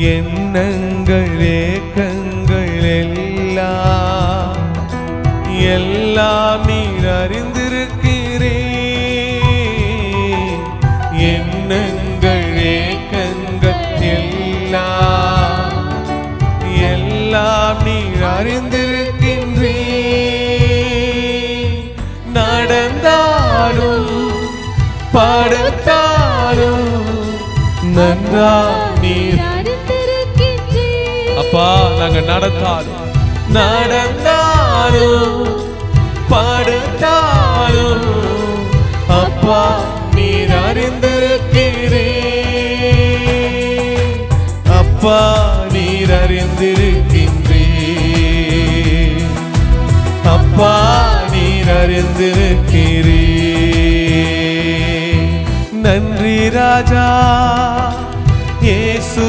எண்ணங்கள் ஏக்கங்கள் எல்லாம் நீர் அறிந்திருக்கிறீர். எண்ணங்கள் ஏக்கங்கள் எல்லாம் நீர் அறிந்திருக்கின்றீர். நடந்தாலும் படுத்தாலும் நன்றா நீர் அப்பா. நாங்க நடந்தாலும் படுத்தாலும் அப்பா நீர் அறிந்திருக்கிறீர். அப்பா நீர் அறிந்திருக்கின்றீர். அப்பா நீர் அறிந்திருக்கிறீர். நன்றி ராஜா இயேசு.